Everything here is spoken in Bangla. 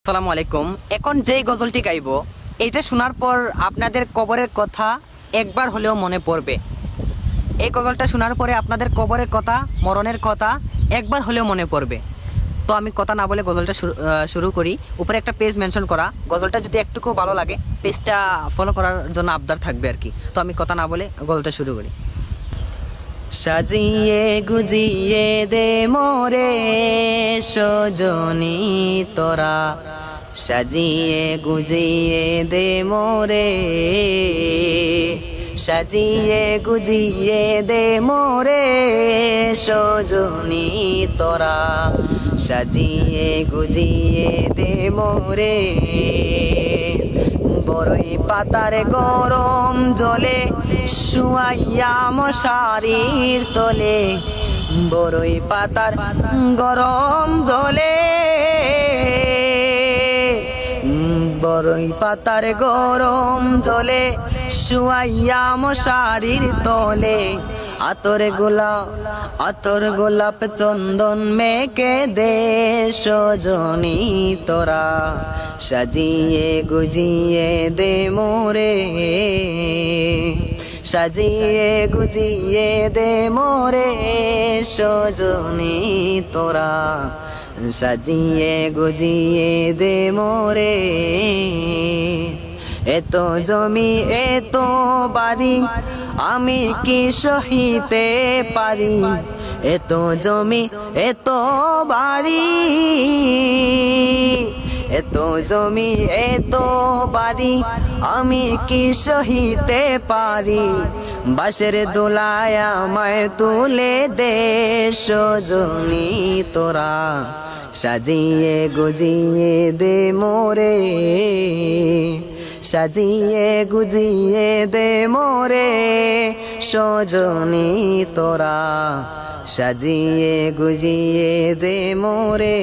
আসসালামু আলাইকুম। এখন যেই গজলটি গাইব এটা শোনার পর আপনাদের কবরের কথা একবার হলেও মনে পড়বে। এই গজলটা শোনার পরে আপনাদের কবরের কথা, মরণের কথা একবার হলেও মনে পড়বে। তো আমি কথা না বলে গজলটা শুরু করি। উপরে একটা পেজ মেনশন করা, গজলটা যদি একটুকু ভালো লাগে পেজটা ফলো করার জন্য আবদার থাকবে আর কি। তো আমি কথা না বলে গজলটা শুরু করি। সাজিয়ে গুজিয়ে দে মোরে সজনী তোরা, সাজিয়ে গুজিয়ে দে মোরে, সাজিয়ে গুজিয়ে দে মোরে সজনী তোরা, সাজিয়ে গুজিয়ে দে মোরে। বড়ই পাতার গরম জলে শুয়াইয়া মশারির তলে, বড়ই পাতার গরম জলে, বড়ই পাতার গরম জলে শুয়াইয়া মশারির তলে, আতর গোলাপ চন্দন মেকে দে সজনী তোরা, সাজিয়ে গুজিয়ে দে মোরে, সাজিয়ে গুজিয়ে দে মোরে সজনী তোরা, সাজিয়ে গুজিয়ে দে মোরে। এত জমি এত বাড়ি আমি কি সহিতে পারি, এত জমি এত বাড়ি, এত জমি এত বাড়ি আমি কি সহিতে পারি, বাঁশের দোলায় আমায় তুলে দে সজনী তোরা, সাজিয়ে গুজিয়ে দে মোরে, সাজিয়ে গুজিয়ে দে মোরে সজনী তোরা, সাজিয়ে গুজিয়ে দে মোরে।